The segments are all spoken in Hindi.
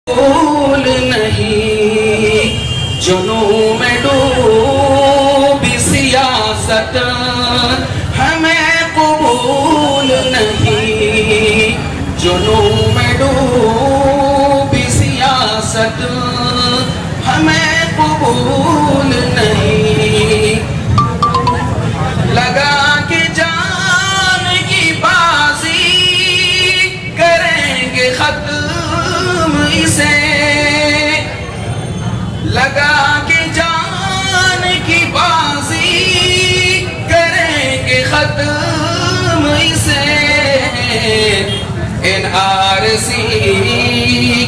भूल नहीं जुनून में डूबी सियासत हमें कबूल नहीं, जुनून में डूबी सियासत हमें कबूल नहीं। लगा के जान की बाजी करेंगे खत्म इसे, लगा के जान की बाजी करेंगे खत्म इसे। एनआरसी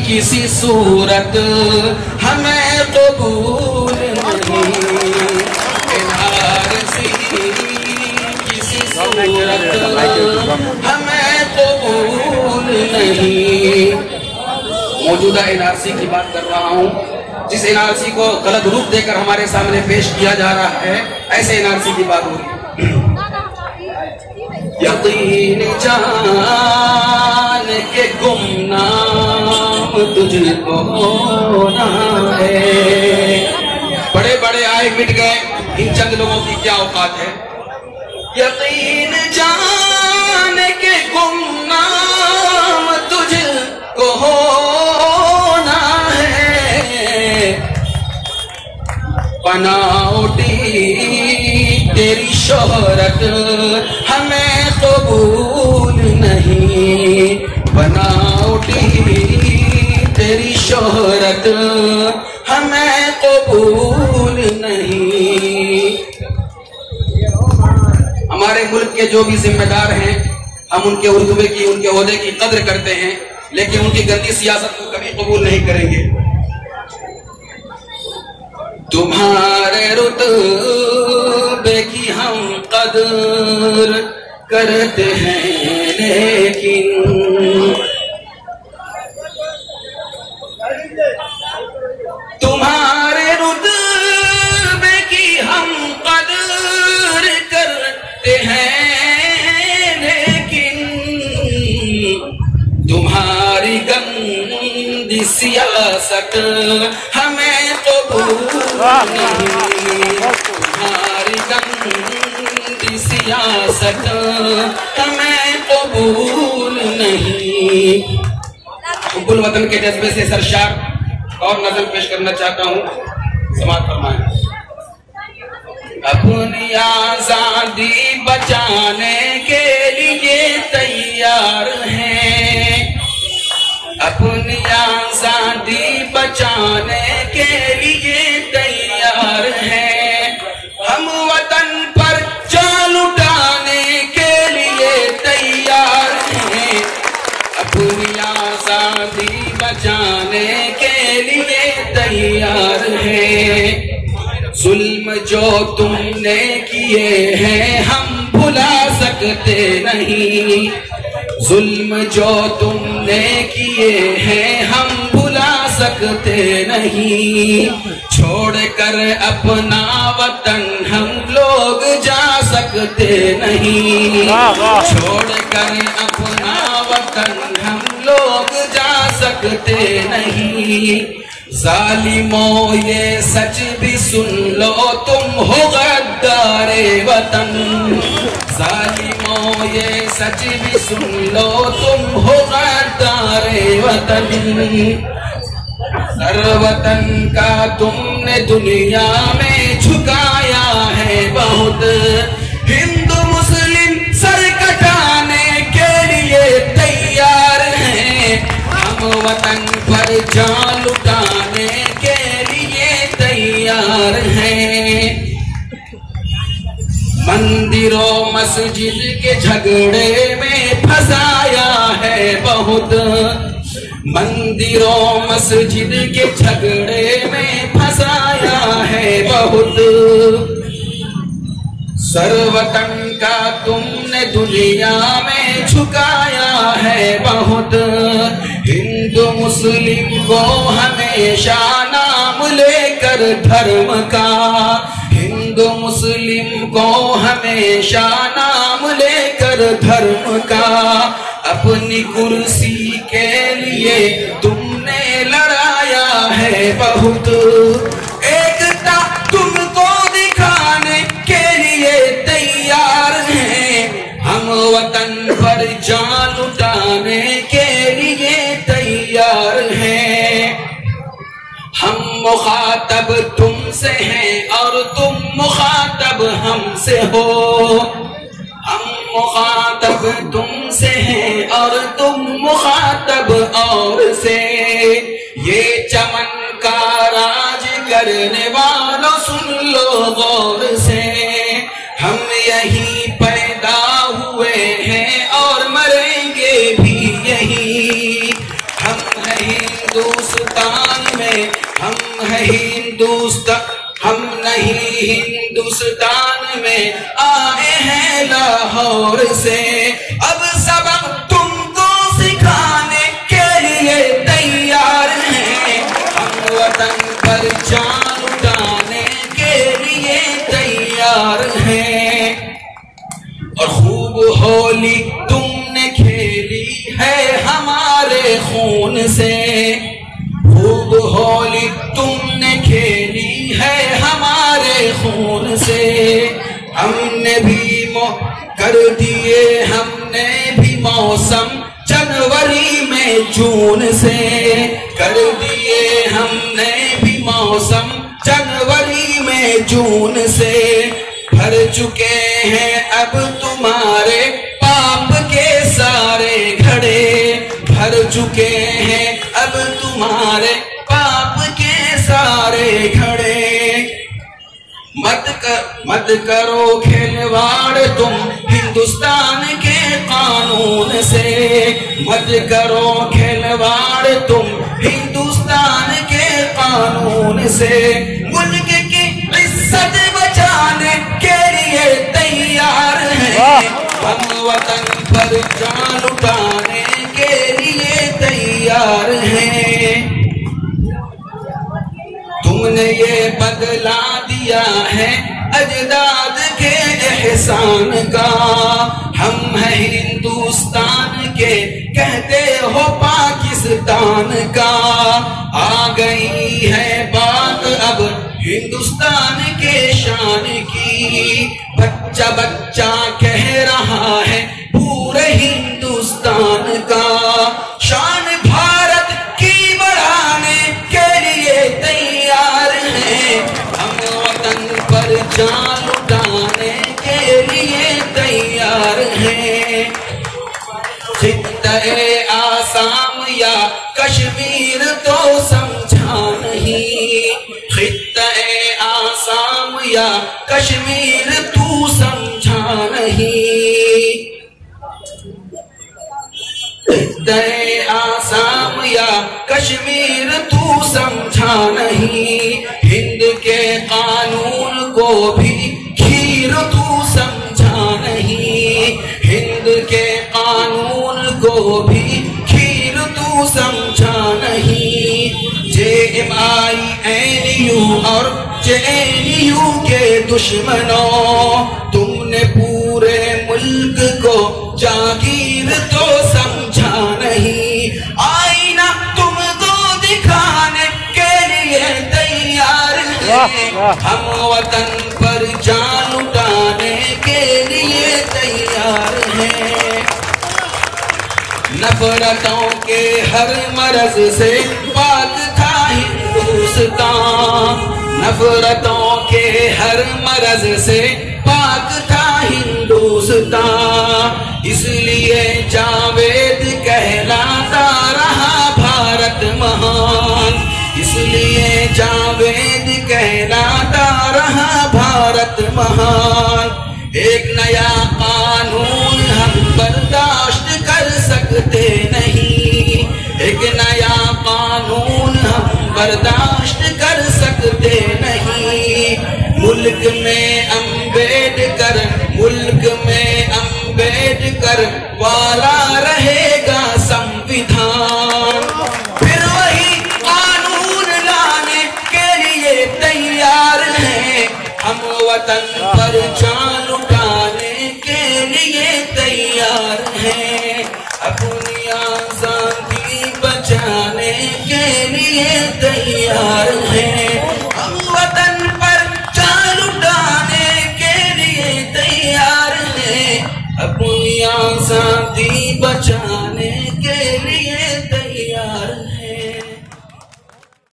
किसी सूरत हमें कबूल नहीं, एनआरसी किसी सूरत हमें कबूल नहीं। मौजूदा एनआरसी की बात कर रहा हूँ, जिस एनआरसी को गलत रूप देकर हमारे सामने पेश किया जा रहा है, ऐसे एनआरसी की बात हो रही है। यकीन जान के गुमनाम तुझको होना है। बड़े बड़े आए मिट गए, इन चंद लोगों की क्या औकात है। यकीन जान के गुमनाम तुझको होना है, बनावटी तेरी शोहरत हमें कबूल नहीं, बनावटी तेरी शोहरत हमें कबूल नहीं। हमारे मुल्क के जो भी जिम्मेदार हैं, हम उनके रुतबे की, उनके ओहदे की कद्र करते हैं, लेकिन उनकी गंदी सियासत को कभी कबूल नहीं करेंगे। तुम्हारे रुतबे की हम कदर करते हैं, लेकिन तुम्हारे रुतबे की हम कदर करते हैं, लेकिन तुम्हारी गंदी सियासत हमें कबूल नहीं, तुम्हारी गंदी सियासत हमें कबूल नहीं। हुब्बुल वतन के जज्बे से सरशार और नज़म पेश करना चाहता हूँ, समाअत फरमाएं। अपनी आजादी बचाने के लिए तैयार हैं, अपनी आजादी बचाने के लिए तैयार हैं, हम वतन पर जान उठाने के लिए तैयार हैं, अपनी आजादी बचाने के लिए तैयार हैं। जुल्म जो तुमने किए हैं हम भुला सकते नहीं, जुल्म जो तुमने किए हैं हम भुला सकते नहीं। छोड़कर अपना वतन हम लोग जा सकते नहीं, छोड़कर अपना वतन हम लोग जा सकते नहीं। जालिमों ये सच भी सुन लो, तुम हो गद्दारे वतन, जालिमों ये सच भी सुन लो, तुम हो गद्दारे वतन। सर वतन का तुमने दुनिया में झुकाया है बहुत, हिंदू मुस्लिम सर कटाने के लिए तैयार हैं, हम वतन पर जान लुटाने के लिए तैयार हैं। मंदिरों मस्जिद के झगड़े में फंसाया है बहुत, मंदिरों मस्जिद के झगड़े में फंसाया है बहुत। सर्वतन का तुमने दुनिया में झुकाया है बहुत, हिंदू मुस्लिम को हमेशा नाम लेकर धर्म का, हिंदू मुस्लिम को हमेशा नाम लेकर धर्म का। अपनी कुर्सी के लिए तुमने लड़ा है बहुत, एकता तुमको दिखाने के लिए तैयार हैं। हम वतन पर जान लुटाने के लिए तैयार हैं। हम मुखातब तुमसे हैं और तुम मुखातब हमसे हो। हम मुखातब तुमसे हैं और तुम मुखातब और से। ये चमन का राज करने वालों सुन लो गौर से। हम यहीं पैदा हुए हैं और मरेंगे भी यहीं। हम हैं हिंदुस्तान में, हम हैं हिंदुस्तान, हम नहीं हिंदुस्तान में आए हैं लाहौर से। अब सबक तुमको सिखाने के लिए तैयार हैं। हम वतन पर जान उठाने के लिए तैयार हैं। और खूब होली तुमने खेली है हमारे खून से। खूब होली तुमने खेली है हमारे खून से। हमने भी कर दिए हमने भी मौसम जनवरी में जून से। कर दिए हमने भी मौसम जनवरी में जून से। भर चुके हैं अब तुम्हारे पाप के सारे घड़े। भर चुके हैं अब तुम्हारे पाप के सारे घड़े। मत करो खिलवाड़ तुम हिंदुस्तान के कानून से। मत करो खिलवाड़ तुम हिंदुस्तान के कानून से। मुल्क की इज्जत बचाने के लिए तैयार हैं। हम वतन पर जान उठाने के लिए तैयार हैं। तुमने ये बदला दिया है अजदाद के एहसान का। हम हैं हिंदुस्तान के कहते हो पाकिस्तान का। आ गई है बात अब हिंदुस्तान के शान की। बच्चा बच्चा कह रहा है पूरे हिंदुस्तान का। शान भारत की बढ़ाने के लिए तैयार हैं। हम वतन पर जान लुटाने के लिए तैयार हैं। खित्ते आसाम या कश्मीर तो समझा नहीं। खित्ते आसाम या कश्मीर तू समझा नहीं। खित्ते आसाम या कश्मीर तू समझा नहीं। हिंद के कानून को भी खीर तू समझा नहीं। हिंद के कानून को भी खीर तू समझा नहीं। JMINU और JNU के दुश्मनों तुमने पूरे मुल्क को जागीर तो समझा नहीं। आईना तुमको दिखाने के लिए तैयार हैं। हम वतन पर जान उठाने के लिए तैयार हैं। नफरतों के हर मर्ज से पाक था हिंदुस्तान। नफरतों के हर मर्ज से पाक था हिंदुस्तान। इसलिए जावेद कहलाता रहा भारत महान। इसलिए जावेद कहलाता रहा भारत महान। एक नया कानून हम बर्दाश्त कर सकते नहीं। एक नया कानून हम बर्दाश्त कर सकते नहीं। मुल्क में अम्बेडकर, मुल्क में अम्बेडकर वाला रहेगा संविधान। फिर वही कानून लाने के लिए तैयार हैं। हम वतन पर जान लुटाने के लिए तैयार हैं। अपनी आजादी बचाने के लिए तैयार हैं, हम वतन पर जान उठाने के लिए तैयार हैं। अपनी आशा